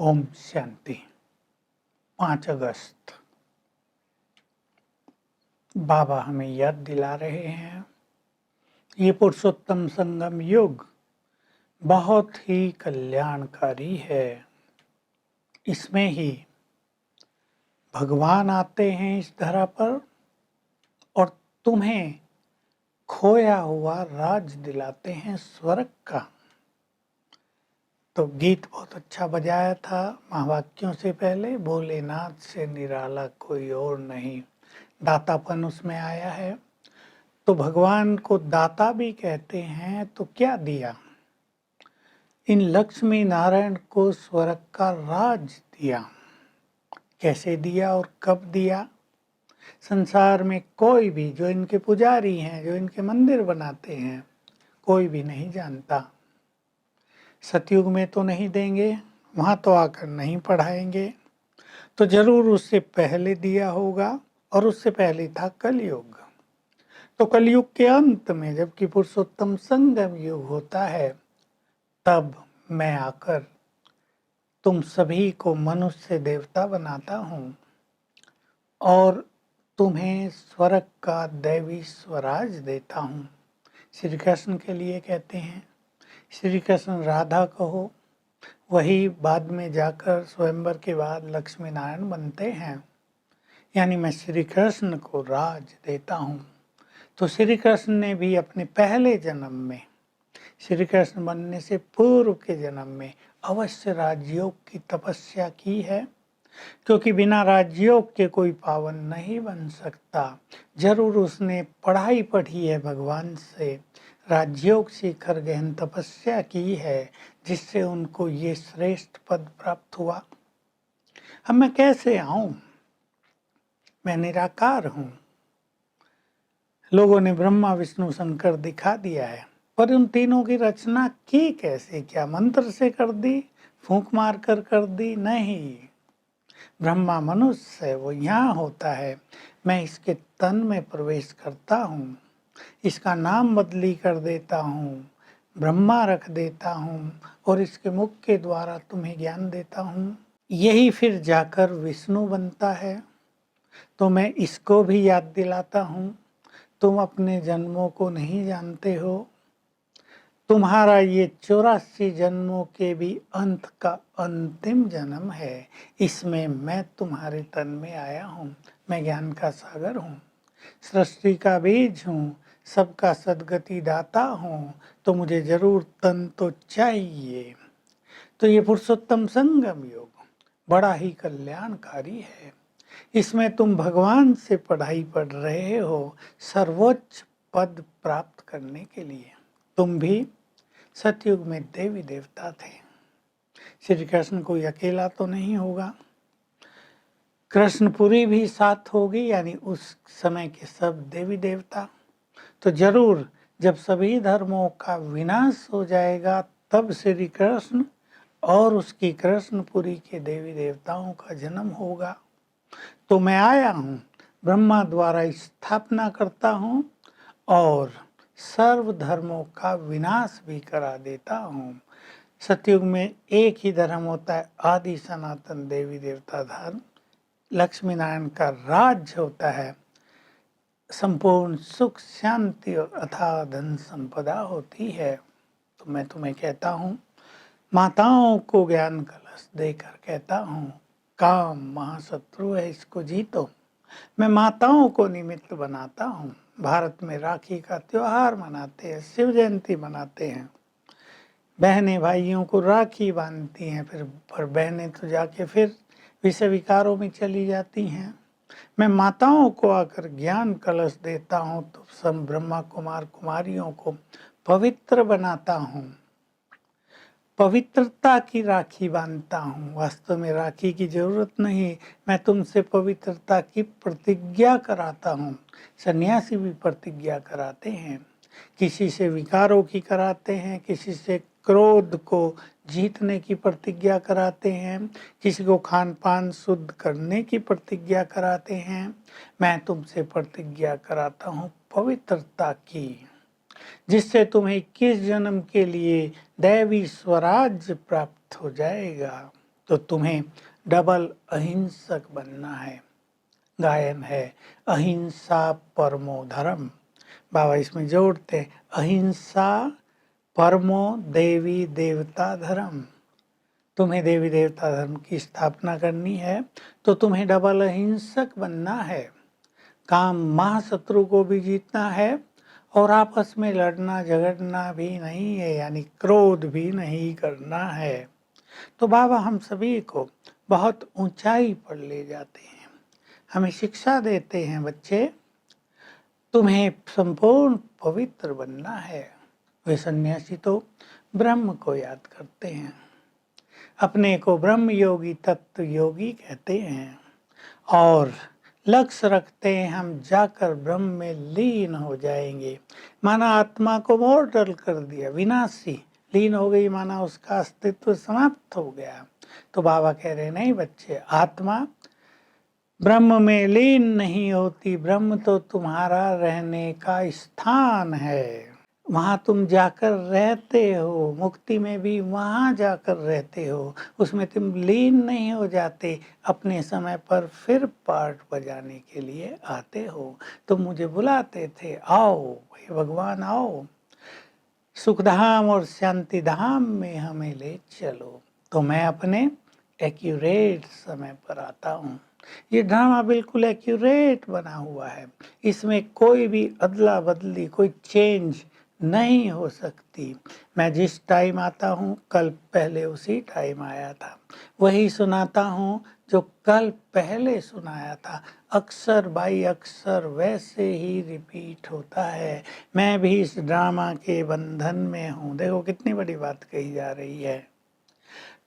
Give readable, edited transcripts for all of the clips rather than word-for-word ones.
ओम शांति। 5 अगस्त बाबा हमें याद दिला रहे हैं, ये पुरुषोत्तम संगम युग बहुत ही कल्याणकारी है। इसमें ही भगवान आते हैं इस धरा पर और तुम्हें खोया हुआ राज दिलाते हैं स्वर्ग का। तो गीत बहुत अच्छा बजाया था महावाक्यों से पहले, भोलेनाथ से निराला कोई और नहीं, दातापन उसमें आया है। तो भगवान को दाता भी कहते हैं। तो क्या दिया? इन लक्ष्मी नारायण को स्वर्ग का राज दिया। कैसे दिया और कब दिया? संसार में कोई भी, जो इनके पुजारी हैं, जो इनके मंदिर बनाते हैं, कोई भी नहीं जानता। सतयुग में तो नहीं देंगे, वहाँ तो आकर नहीं पढ़ाएंगे, तो जरूर उससे पहले दिया होगा। और उससे पहले था कलयुग। तो कलयुग के अंत में, जबकि पुरुषोत्तम संगम युग होता है, तब मैं आकर तुम सभी को मनुष्य से देवता बनाता हूँ और तुम्हें स्वर्ग का दैवी स्वराज देता हूँ। श्री कृष्ण के लिए कहते हैं। श्री कृष्ण राधा कहो, वही बाद में जाकर स्वयंवर के बाद लक्ष्मी नारायण बनते हैं। यानी मैं श्री कृष्ण को राज देता हूँ। तो श्री कृष्ण ने भी अपने पहले जन्म में, श्री कृष्ण बनने से पूर्व के जन्म में अवश्य राजयोग की तपस्या की है, क्योंकि बिना राजयोग के कोई पावन नहीं बन सकता। जरूर उसने पढ़ाई पढ़ी है, भगवान से राजयोग सीखकर गहन तपस्या की है, जिससे उनको ये श्रेष्ठ पद प्राप्त हुआ। अब मैं कैसे आऊं? मैं निराकार हूं। लोगों ने ब्रह्मा विष्णु शंकर दिखा दिया है, पर उन तीनों की रचना की कैसे? क्या मंत्र से कर दी, फूंक मार कर दी? नहीं। ब्रह्मा मनुष्य है, वो यहाँ होता है। मैं इसके तन में प्रवेश करता हूँ, इसका नाम बदली कर देता हूँ, ब्रह्मा रख देता हूँ और इसके मुख के द्वारा तुम्हें ज्ञान देता हूँ। यही फिर जाकर विष्णु बनता है। तो मैं इसको भी याद दिलाता हूँ, तुम अपने जन्मों को नहीं जानते हो। तुम्हारा ये 84 जन्मों के भी अंत का अंतिम जन्म है। इसमें मैं तुम्हारे तन में आया हूँ। मैं ज्ञान का सागर हूँ, सृष्टि का बीज हूँ, सबका सद्गति दाता हूँ। तो मुझे जरूर तन तो चाहिए। तो ये पुरुषोत्तम संगम योग बड़ा ही कल्याणकारी है। इसमें तुम भगवान से पढ़ाई पढ़ रहे हो सर्वोच्च पद प्राप्त करने के लिए। तुम भी सतयुग में देवी देवता थे। श्री कृष्ण कोई अकेला तो नहीं होगा, कृष्णपुरी भी साथ होगी, यानी उस समय के सब देवी देवता। तो जरूर जब सभी धर्मों का विनाश हो जाएगा, तब श्री कृष्ण और उसकी कृष्णपुरी के देवी देवताओं का जन्म होगा। तो मैं आया हूँ, ब्रह्मा द्वारा स्थापना करता हूँ और सर्व धर्मों का विनाश भी करा देता हूँ। सतयुग में एक ही धर्म होता है, आदि सनातन देवी देवता धर्म। लक्ष्मी नारायण का राज्य होता है, संपूर्ण सुख शांति और अथाह धन संपदा होती है। तो मैं तुम्हें कहता हूँ, माताओं को ज्ञान कलश देकर कहता हूँ, काम महाशत्रु है, इसको जीतो। मैं माताओं को निमित्त बनाता हूँ। भारत में राखी का त्योहार मनाते हैं, शिव जयंती मनाते हैं, बहनें भाइयों को राखी बांधती हैं, फिर बहनें तो जाके फिर विषय विकारों में चली जाती हैं। मैं माताओं को आकर ज्ञान कलश देता हूँ, तो सब ब्रह्मा कुमार कुमारियों को पवित्र बनाता हूँ, पवित्रता की राखी बांधता हूँ। वास्तव में राखी की जरूरत नहीं, मैं तुमसे पवित्रता की प्रतिज्ञा कराता हूँ। सन्यासी भी प्रतिज्ञा कराते हैं, किसी से विकारों की कराते हैं, किसी से क्रोध को जीतने की प्रतिज्ञा कराते हैं, किसी को खान पान शुद्ध करने की प्रतिज्ञा कराते हैं। मैं तुमसे प्रतिज्ञा कराता हूँ पवित्रता की, जिससे तुम्हें 21 जन्म के लिए दैवी स्वराज्य प्राप्त हो जाएगा। तो तुम्हें डबल अहिंसक बनना है। गायन है अहिंसा परमो धर्म। बाबा इसमें जोड़ते अहिंसा परमो देवी देवता धर्म। तुम्हें देवी देवता धर्म की स्थापना करनी है तो तुम्हें डबल अहिंसक बनना है। काम महाशत्रु को भी जीतना है और आपस में लड़ना झगड़ना भी नहीं है, यानी क्रोध भी नहीं करना है। तो बाबा हम सभी को बहुत ऊंचाई पर ले जाते हैं, हमें शिक्षा देते हैं, बच्चे तुम्हें संपूर्ण पवित्र बनना है। वे सन्यासी तो ब्रह्म को याद करते हैं, अपने को ब्रह्म योगी तत्व योगी कहते हैं और लक्ष्य रखते हैं हम जाकर ब्रह्म में लीन हो जाएंगे। माना आत्मा को मॉर्टल कर दिया, विनाशी, लीन हो गई माना उसका अस्तित्व समाप्त हो गया। तो बाबा कह रहे नहीं बच्चे, आत्मा ब्रह्म में लीन नहीं होती, ब्रह्म तो तुम्हारा रहने का स्थान है, वहाँ तुम जाकर रहते हो, मुक्ति में भी वहाँ जाकर रहते हो, उसमें तुम लीन नहीं हो जाते। अपने समय पर फिर पाठ बजाने के लिए आते हो। तुम मुझे बुलाते थे, आओ हे भगवान आओ, सुखधाम और शांति धाम में हमें ले चलो। तो मैं अपने एक्यूरेट समय पर आता हूँ। ये ड्रामा बिल्कुल एक्यूरेट बना हुआ है, इसमें कोई भी अदला बदली, कोई चेंज नहीं हो सकती। मैं जिस टाइम आता हूँ कल पहले उसी टाइम आया था, वही सुनाता हूँ जो कल पहले सुनाया था, अक्सर बाई अक्सर वैसे ही रिपीट होता है। मैं भी इस ड्रामा के बंधन में हूँ। देखो कितनी बड़ी बात कही जा रही है।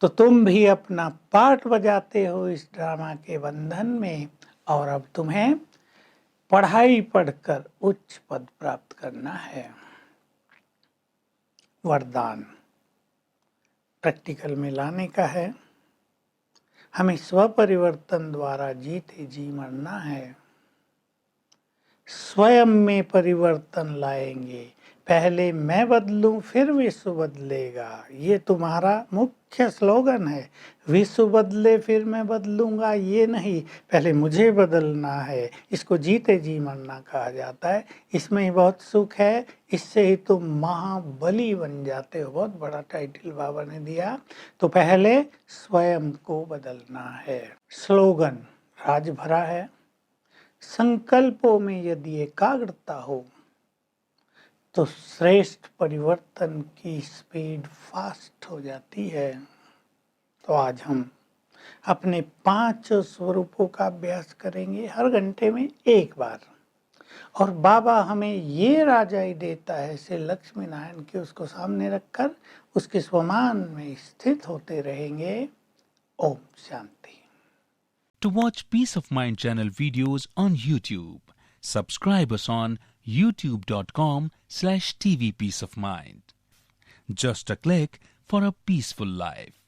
तो तुम भी अपना पार्ट बजाते हो इस ड्रामा के बंधन में, और अब तुम्हें पढ़ाई पढ़कर उच्च पद प्राप्त करना है। वरदान प्रैक्टिकल में लाने का है। हमें स्वपरिवर्तन द्वारा जीते जी मरना है। स्वयं में परिवर्तन लाएंगे, पहले मैं बदलूं फिर विश्व बदलेगा, ये तुम्हारा मुख्य स्लोगन है। विश्व बदले फिर मैं बदलूंगा ये नहीं, पहले मुझे बदलना है। इसको जीते जी मरना कहा जाता है। इसमें ही बहुत सुख है, इससे ही तुम महाबली बन जाते हो। बहुत बड़ा टाइटल बाबा ने दिया। तो पहले स्वयं को बदलना है। स्लोगन राज भरा है। संकल्पों में यदि एकाग्रता हो तो श्रेष्ठ परिवर्तन की स्पीड फास्ट हो जाती है। तो आज हम अपने 5 स्वरूपों का अभ्यास करेंगे हर घंटे में एक बार। और बाबा हमें ये राजाई देता है श्री लक्ष्मी नारायण की, उसको सामने रखकर उसके स्वमान में स्थित होते रहेंगे। Om Shanti. To watch Peace of Mind channel videos on YouTube, subscribe us on youtube.com/tvpeaceofmind. Just a click for a peaceful life.